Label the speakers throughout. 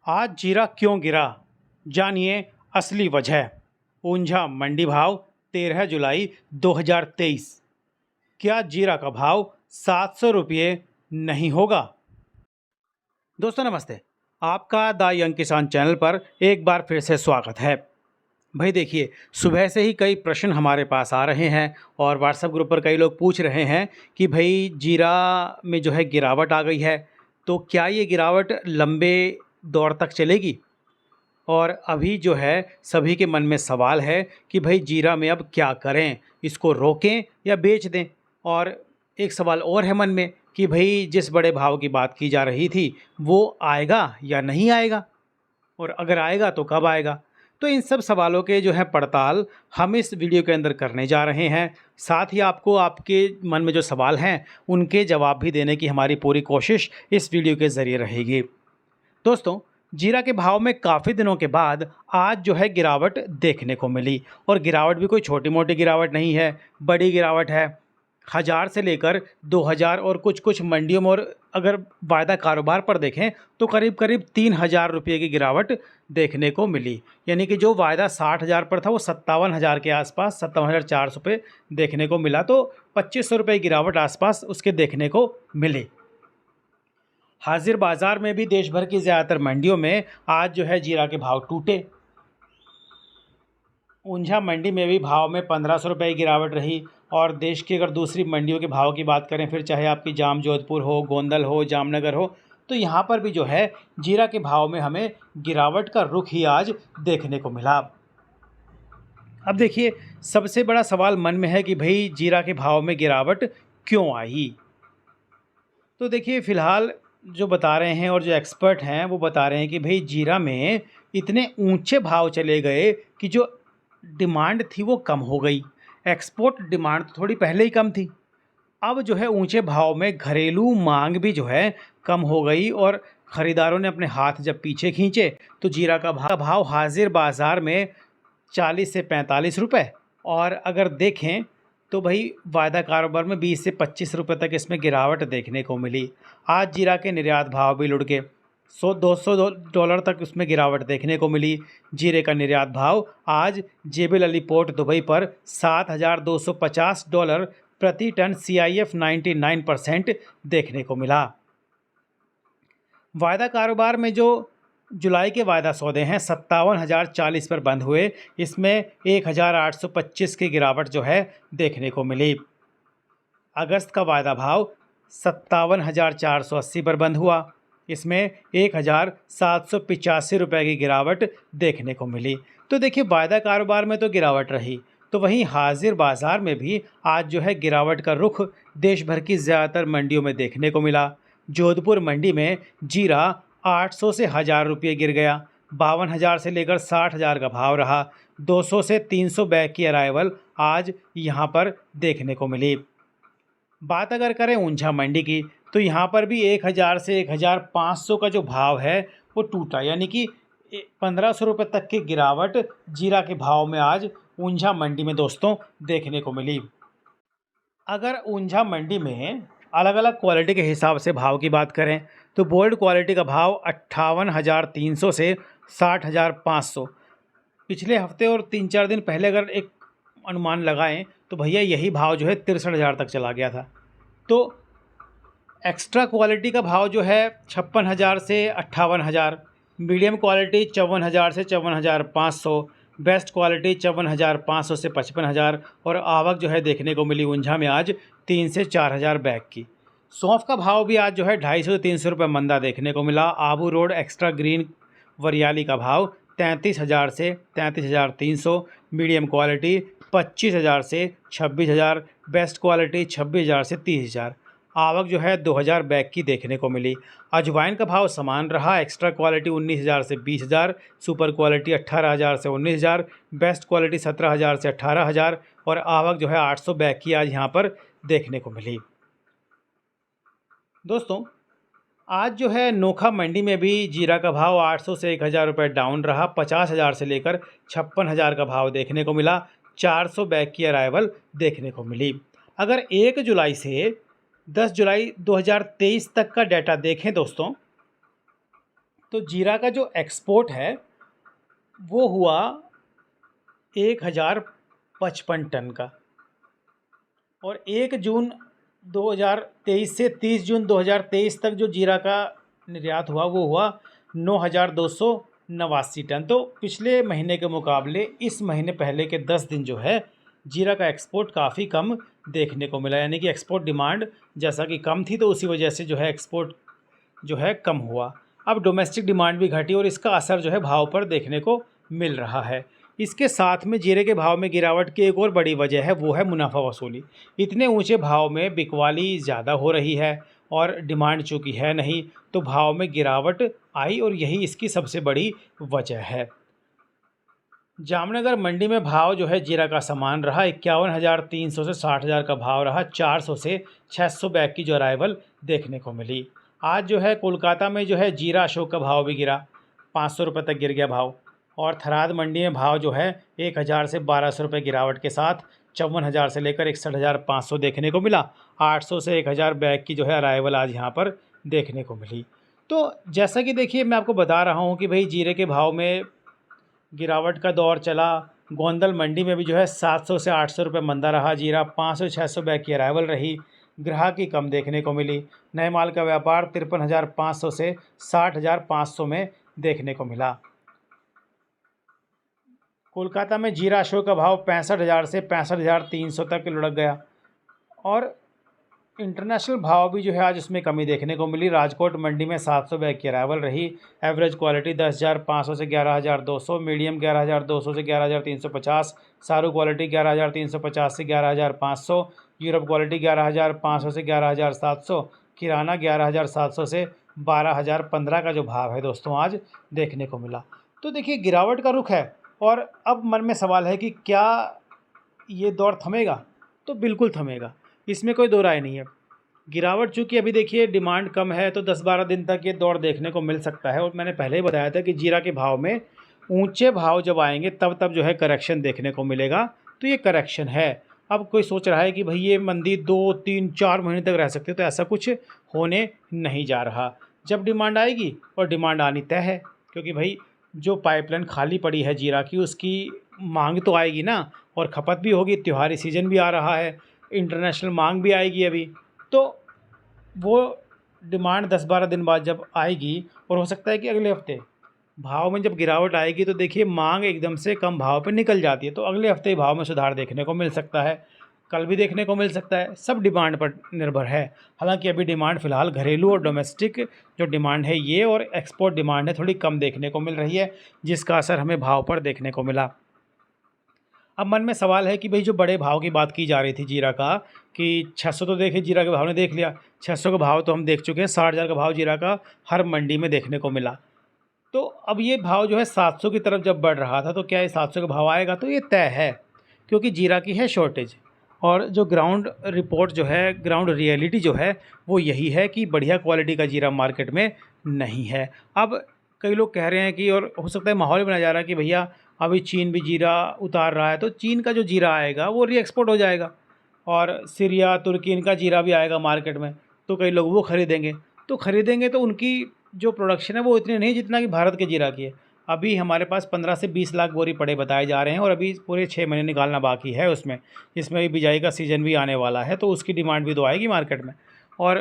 Speaker 1: आज जीरा क्यों गिरा? जानिए असली वजह। ऊंझा मंडी भाव 13 जुलाई 2023। क्या जीरा का भाव 700 रुपये नहीं होगा? दोस्तों नमस्ते। आपका द यंग किसान चैनल पर एक बार फिर से स्वागत है। भाई देखिए, सुबह से ही कई प्रश्न हमारे पास आ रहे हैं और व्हाट्सएप ग्रुप पर कई लोग पूछ रहे हैं कि भाई जीरा में जो है गिरावट आ गई है, तो क्या ये गिरावट लंबे दौर तक चलेगी? और अभी जो है सभी के मन में सवाल है कि भाई जीरा में अब क्या करें, इसको रोकें या बेच दें। और एक सवाल और है मन में कि भाई जिस बड़े भाव की बात की जा रही थी वो आएगा या नहीं आएगा, और अगर आएगा तो कब आएगा। तो इन सब सवालों के जो है पड़ताल हम इस वीडियो के अंदर करने जा रहे हैं। साथ ही आपको आपके मन में जो सवाल हैं उनके जवाब भी देने की हमारी पूरी कोशिश इस वीडियो के ज़रिए रहेगी। दोस्तों, जीरा के भाव में काफ़ी दिनों के बाद आज जो है गिरावट देखने को मिली, और गिरावट भी कोई छोटी मोटी गिरावट नहीं है, बड़ी गिरावट है। 1000 से लेकर 2000 और कुछ कुछ मंडियों में, और अगर वायदा कारोबार पर देखें तो करीब करीब 3000 रुपये की गिरावट देखने को मिली। यानी कि जो वायदा 60,000 पर था वो 57,000 के आसपास, 57,400 पे देखने को मिला। तो 2500 रुपये गिरावट आसपास उसके देखने को मिली। हाजिर बाज़ार में भी देश भर की ज़्यादातर मंडियों में आज जो है जीरा के भाव टूटे। ऊंझा मंडी में भी भाव में 1500 रुपये की गिरावट रही। और देश की अगर दूसरी मंडियों के भाव की बात करें, फिर चाहे आपकी जाम जोधपुर हो, गोंदल हो, जामनगर हो, तो यहाँ पर भी जो है जीरा के भाव में हमें गिरावट का रुख ही आज देखने को मिला। अब देखिए, सबसे बड़ा सवाल मन में है कि भाई जीरा के भाव में गिरावट क्यों आई। तो देखिए, फ़िलहाल जो बता रहे हैं और जो एक्सपर्ट हैं वो बता रहे हैं कि भाई जीरा में इतने ऊंचे भाव चले गए कि जो डिमांड थी वो कम हो गई। एक्सपोर्ट डिमांड तो थोड़ी पहले ही कम थी, अब जो है ऊंचे भाव में घरेलू मांग भी जो है कम हो गई, और ख़रीदारों ने अपने हाथ जब पीछे खींचे तो जीरा का भाव हाजिर बाज़ार में 40 से 45 रुपये, और अगर देखें तो भाई वायदा कारोबार में 20 से 25 रुपये तक इसमें गिरावट देखने को मिली। आज जीरा के निर्यात भाव भी लुढ़ के 100-200 तक उसमें गिरावट देखने को मिली। जीरे का निर्यात भाव आज जेबी लली पोर्ट दुबई पर $7,250 प्रति टन CIF 99% देखने को मिला। वायदा कारोबार में जो जुलाई के वायदा सौदे हैं 57,040 पर बंद हुए, इसमें 1,825 की गिरावट जो है देखने को मिली। अगस्त का वायदा भाव 57,480 पर बंद हुआ, इसमें 1,785 रुपये की गिरावट देखने को मिली। तो देखिए, वायदा कारोबार में तो गिरावट रही, तो वहीं हाजिर बाज़ार में भी आज जो है गिरावट का रुख देश भर की ज़्यादातर मंडियों में देखने को मिला। जोधपुर मंडी में जीरा 800 से 1000 रुपये गिर गया, 52,000 से लेकर 60,000 का भाव रहा। 200 से 300 बैग की अराइवल आज यहाँ पर देखने को मिली। बात अगर करें ऊंझा मंडी की, तो यहाँ पर भी 1000 से 1500 का जो भाव है वो टूटा, यानी कि 1500 रुपये तक की गिरावट जीरा के भाव में आज ऊंझा मंडी में दोस्तों देखने को मिली। अगर ऊंझा मंडी में अलग अलग क्वालिटी के हिसाब से भाव की बात करें तो बोल्ड क्वालिटी का भाव 58,300 से 60,500। पिछले हफ्ते और 3-4 दिन पहले अगर एक अनुमान लगाएं तो भैया यही भाव जो है 63,000 तक चला गया था। तो एक्स्ट्रा क्वालिटी का भाव जो है 56,000 से 58,000, मीडियम क्वालिटी 54,000 से 54,500, बेस्ट क्वालिटी 54,500 से 55,000, और आवक जो है देखने को मिली ऊंझा में आज 3 से 4,000 बैग की। सौंफ का भाव भी आज जो है 250 से 300 रुपये मंदा देखने को मिला। आबू रोड एक्स्ट्रा ग्रीन वरियाली का भाव 33,000 से 33,300, मीडियम क्वालिटी 25,000 से 26,000, बेस्ट क्वालिटी 26,000 से 30,000। आवक जो है 2,000 बैग की देखने को मिली। अजवाइन का भाव समान रहा, एक्स्ट्रा क्वालिटी 19,000 से 20,000, सुपर क्वालिटी 18,000 से 19,000, बेस्ट क्वालिटी 17,000 से 18,000, और आवक जो है 800 बैग की आज यहाँ पर देखने को मिली। दोस्तों, आज जो है नोखा मंडी में भी जीरा का भाव 800 से 1,000 रुपये डाउन रहा। 50,000 से लेकर 56,000 का भाव देखने को मिला। 400 बैग की अराइवल देखने को मिली। अगर 1 जुलाई से 10 जुलाई 2023 तक का डाटा देखें दोस्तों, तो जीरा का जो एक्सपोर्ट है वो हुआ 1055 टन का, और 1 जून 2023 से 30 जून 2023 तक जो जीरा का निर्यात हुआ वो हुआ 9289 टन। तो पिछले महीने के मुकाबले इस महीने पहले के 10 दिन जो है जीरा का एक्सपोर्ट काफ़ी कम देखने को मिला, यानी कि एक्सपोर्ट डिमांड जैसा कि कम थी तो उसी वजह से जो है एक्सपोर्ट जो है कम हुआ। अब डोमेस्टिक डिमांड भी घटी और इसका असर जो है भाव पर देखने को मिल रहा है। इसके साथ में जीरे के भाव में गिरावट की एक और बड़ी वजह है, वो है मुनाफा वसूली। इतने ऊंचे भाव में बिकवाली ज़्यादा हो रही है और डिमांड चूँकि है नहीं, तो भाव में गिरावट आई और यही इसकी सबसे बड़ी वजह है। जामनगर मंडी में भाव जो है जीरा का समान रहा, 51,300 से 60,000 का भाव रहा। 400 से 600 बैग की जो अराइवल देखने को मिली। आज जो है कोलकाता में जो है जीरा अशोक का भाव भी गिरा, 500 रुपये तक गिर गया भाव। और थराद मंडी में भाव जो है 1,000 से 1,200 रुपये गिरावट के साथ 54,000 से लेकर 61,500 देखने को मिला। 800 से 1,000 बैग की जो है अराइवल आज यहाँ पर देखने को मिली। तो जैसा कि देखिए मैं आपको बता रहा हूँ कि भाई जीरे के भाव में गिरावट का दौर चला। गोंदल मंडी में भी जो है 700 से 800 रुपये मंदा रहा जीरा। 500 से 600 बैग की अराइवल रही, ग्राहकी कम देखने को मिली। नए माल का व्यापार 53,500 से 60,500 में देखने को मिला। कोलकाता में जीरा अशोक का भाव 65,000 से 65,300 तक लुढ़क गया। और इंटरनेशनल भाव भी जो है आज उसमें कमी देखने को मिली। राजकोट मंडी में 700 बैग की अराइवल रही। एवरेज क्वालिटी 10,500 से 11,200, मीडियम 11,200 से 11,350, सारू क्वालिटी 11,350 से 11,500, यूरोप क्वालिटी 11,500 से 11,700, किराना 11,700 से 12,015 का जो भाव है दोस्तों आज देखने को मिला। तो देखिए गिरावट का रुख है और अब मन में सवाल है कि क्या ये दौर थमेगा? तो बिल्कुल थमेगा, इसमें कोई दो राय नहीं है। गिरावट चूँकि अभी देखिए डिमांड कम है तो 10-12 दिन तक ये दौर देखने को मिल सकता है। और मैंने पहले ही बताया था कि जीरा के भाव में ऊंचे भाव जब आएंगे तब जो है करेक्शन देखने को मिलेगा। तो ये करेक्शन है। अब कोई सोच रहा है कि भाई ये मंदी 2-3-4 महीने तक रह सकती है, तो ऐसा कुछ होने नहीं जा रहा। जब डिमांड आएगी, और डिमांड आनी तय है, क्योंकि भाई जो पाइपलाइन खाली पड़ी है जीरा की उसकी मांग तो आएगी ना, और खपत भी होगी। त्योहारी सीजन भी आ रहा है, इंटरनेशनल मांग भी आएगी अभी, तो वो डिमांड 10-12 दिन बाद जब आएगी, और हो सकता है कि अगले हफ्ते भाव में जब गिरावट आएगी तो देखिए मांग एकदम से कम भाव पर निकल जाती है, तो अगले हफ्ते भाव में सुधार देखने को मिल सकता है। कल भी देखने को मिल सकता है, सब डिमांड पर निर्भर है। हालांकि अभी डिमांड फ़िलहाल घरेलू और डोमेस्टिक जो डिमांड है ये, और एक्सपोर्ट डिमांड है थोड़ी कम देखने को मिल रही है, जिसका असर हमें भाव पर देखने को मिला। अब मन में सवाल है कि भाई जो बड़े भाव की बात की जा रही थी जीरा का, कि 600 तो देखिए जीरा के भाव ने देख लिया, 600 का भाव तो हम देख चुके हैं, 60,000 का भाव जीरा का हर मंडी में देखने को मिला। तो अब ये भाव जो है 700 की तरफ जब बढ़ रहा था, तो क्या ये 700 का भाव आएगा? तो ये तय है, क्योंकि जीरा की है शॉर्टेज। और जो ग्राउंड रिपोर्ट जो है, ग्राउंड रियलिटी जो है वो यही है कि बढ़िया क्वालिटी का जीरा मार्केट में नहीं है। अब कई लोग कह रहे हैं कि, और हो सकता है माहौल बनाया जा रहा है कि भैया अभी चीन भी जीरा उतार रहा है, तो चीन का जो जीरा आएगा वो री एक्सपोर्ट हो जाएगा, और सीरिया तुर्की इनका जीरा भी आएगा मार्केट में, तो कई लोग वो ख़रीदेंगे। तो ख़रीदेंगे तो उनकी जो प्रोडक्शन है वो इतनी नहीं जितना कि भारत के जीरा की है। अभी हमारे पास 15 से 20 लाख बोरी पड़े बताए जा रहे हैं, और अभी पूरे 6 महीने निकालना बाकी है उसमें। इसमें भी बिजाई का सीज़न भी आने वाला है, तो उसकी डिमांड भी तो आएगी मार्केट में। और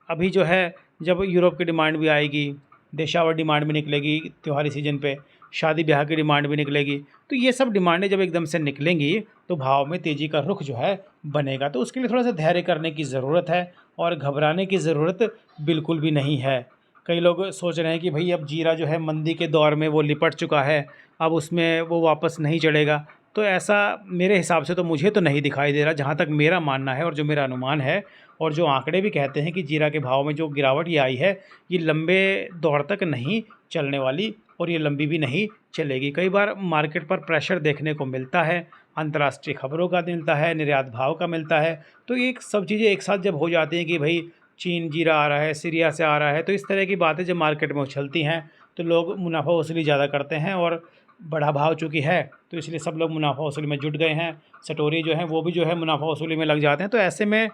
Speaker 1: अभी जो है जब यूरोप की डिमांड भी आएगी, देशावर डिमांड भी निकलेगी त्योहारी सीजन पे, शादी ब्याह की डिमांड भी निकलेगी, तो ये सब डिमांडें जब एकदम से निकलेंगी तो भाव में तेज़ी का रुख जो है बनेगा। तो उसके लिए थोड़ा सा धैर्य करने की ज़रूरत है, और घबराने की ज़रूरत बिल्कुल भी नहीं है। कई लोग सोच रहे हैं कि भाई अब जीरा जो है मंदी के दौर में वो लिपट चुका है, अब उसमें वो वापस नहीं चढ़ेगा। तो ऐसा मेरे हिसाब से तो मुझे तो नहीं दिखाई दे रहा, जहाँ तक मेरा मानना है और जो मेरा अनुमान है, और जो आंकड़े भी कहते हैं कि जीरा के भाव में जो गिरावट ये आई है ये लंबे दौर तक नहीं चलने वाली, और ये लंबी भी नहीं चलेगी। कई बार मार्केट पर प्रेशर देखने को मिलता है, अंतर्राष्ट्रीय खबरों का मिलता है, निर्यात भाव का मिलता है, तो ये सब चीज़ें एक साथ जब हो जाती हैं कि भाई चीन जीरा आ रहा है, सीरिया से आ रहा है, तो इस तरह की बातें जब मार्केट में उछलती हैं तो लोग मुनाफा वसूली ज़्यादा करते हैं, और बड़ा भाव चूँकि है तो इसलिए सब लोग मुनाफा वसूली में जुट गए हैं। सटोरी जो है वो भी जो है मुनाफा वसूली में लग जाते हैं। तो ऐसे में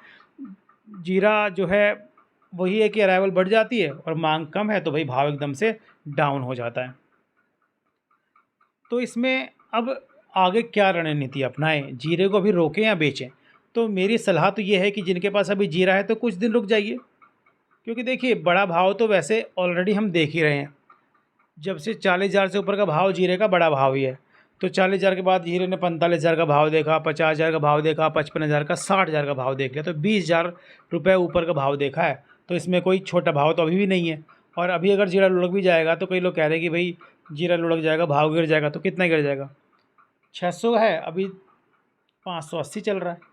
Speaker 1: जीरा जो है वही है कि अराइवल बढ़ जाती है और मांग कम है तो भाई भाव एकदम से डाउन हो जाता है। तो इसमें अब आगे क्या रणनीति अपनाएं, जीरे को अभी रोकें या बेचें? तो मेरी सलाह तो ये है कि जिनके पास अभी जीरा है तो कुछ दिन रुक जाइए, क्योंकि देखिए बड़ा भाव तो वैसे ऑलरेडी हम देख ही रहे हैं। जब से 40,000 से ऊपर का भाव जीरे का बड़ा भाव ही है, तो 40,000 के बाद जीरे ने 45,000 का भाव देखा, 50,000 का भाव देखा, 55,000 का, 60,000 का भाव देख लिया, तो 20,000 रुपये ऊपर का भाव देखा है। तो इसमें कोई छोटा भाव तो अभी भी नहीं है। और अभी अगर जीरा लुढ़क भी जाएगा तो कई लोग कह रहे हैं कि भाई जीरा लुढ़क जाएगा, भाव गिर जाएगा, तो कितना गिर जाएगा? 600 है अभी, 580 चल रहा है।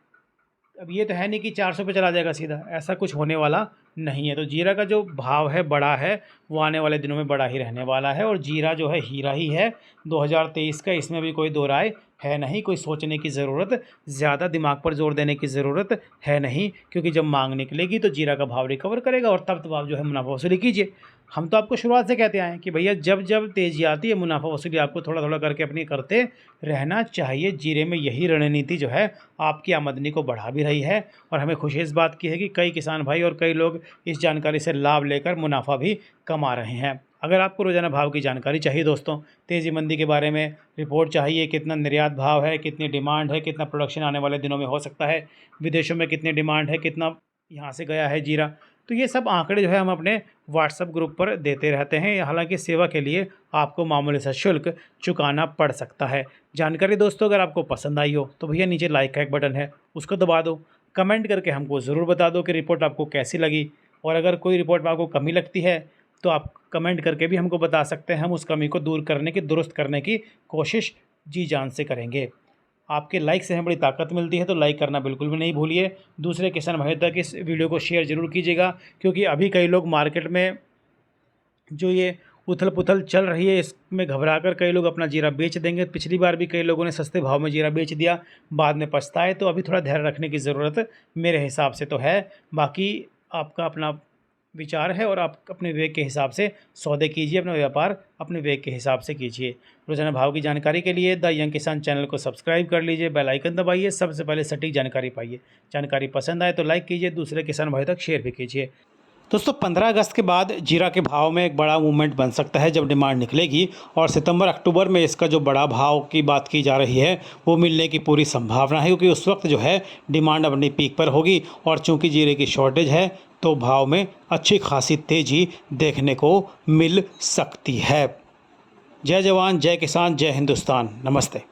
Speaker 1: अब ये तो है नहीं कि 400 पे चला जाएगा सीधा, ऐसा कुछ होने वाला नहीं है। तो जीरा का जो भाव है बड़ा है, वो आने वाले दिनों में बड़ा ही रहने वाला है। और जीरा जो है हीरा ही है 2023 का, इसमें भी कोई दो राय है नहीं। कोई सोचने की ज़रूरत, ज़्यादा दिमाग पर जोर देने की ज़रूरत है नहीं, क्योंकि जब मांग निकलेगी तो जीरा का भाव रिकवर करेगा और तब आप जो है मुनाफा वसूली कीजिए। हम तो आपको शुरुआत से कहते आए हैं कि भैया जब जब तेज़ी आती है मुनाफा वसूली आपको थोड़ा थोड़ा करके अपनी करते रहना चाहिए। जीरे में यही रणनीति जो है आपकी आमदनी को बढ़ा भी रही है। और हमें खुशी इस बात की है कि कई किसान भाई और कई लोग इस जानकारी से लाभ लेकर मुनाफा भी कमा रहे हैं। अगर आपको रोज़ाना भाव की जानकारी चाहिए दोस्तों, तेज़ी मंदी के बारे में रिपोर्ट चाहिए, कितना निर्यात भाव है, कितनी डिमांड है, कितना प्रोडक्शन आने वाले दिनों में हो सकता है, विदेशों में कितनी डिमांड है, कितना यहाँ से गया है जीरा, तो ये सब आंकड़े जो है हम अपने व्हाट्सएप ग्रुप पर देते रहते हैं। हालांकि सेवा के लिए आपको मामूली सा शुल्क चुकाना पड़ सकता है। जानकारी दोस्तों अगर आपको पसंद आई हो तो भैया नीचे लाइक का एक बटन है, उसको दबा दो। कमेंट करके हमको ज़रूर बता दो कि रिपोर्ट आपको कैसी लगी। और अगर कोई रिपोर्ट में आपको कमी लगती है तो आप कमेंट करके भी हमको बता सकते हैं। हम उस कमी को दूर करने की, दुरुस्त करने की कोशिश जी जान से करेंगे। आपके लाइक से हमें बड़ी ताकत मिलती है, तो लाइक करना बिल्कुल भी नहीं भूलिए। दूसरे किसान भाइयों तक इस वीडियो को शेयर ज़रूर कीजिएगा, क्योंकि अभी कई लोग मार्केट में जो ये उथल पुथल चल रही है इसमें घबरा कर कई लोग अपना जीरा बेच देंगे। पिछली बार भी कई लोगों ने सस्ते भाव में जीरा बेच दिया, बाद में पछताए। तो अभी थोड़ा धैर्य रखने की ज़रूरत मेरे हिसाब से तो है। बाकी आपका अपना विचार है और आप अपने विवेक के हिसाब से सौदे कीजिए, अपना व्यापार अपने विवेक के हिसाब से कीजिए। रोजाना भाव की जानकारी के लिए द यंग किसान चैनल को सब्सक्राइब कर लीजिए, बेल आइकन दबाइए, सबसे पहले सटीक जानकारी पाइए। जानकारी पसंद आए तो लाइक कीजिए, दूसरे किसान भाई तक शेयर भी कीजिए। दोस्तों 15 अगस्त के बाद जीरा के भाव में एक बड़ा मूवमेंट बन सकता है जब डिमांड निकलेगी, और सितंबर अक्टूबर में इसका जो बड़ा भाव की बात की जा रही है वो मिलने की पूरी संभावना है, क्योंकि उस वक्त जो है डिमांड अपनी पीक पर होगी। और चूंकि जीरे की शॉर्टेज है तो भाव में अच्छी खासी तेज़ी देखने को मिल सकती है। जय जवान, जय किसान, जय हिंदुस्तान। नमस्ते।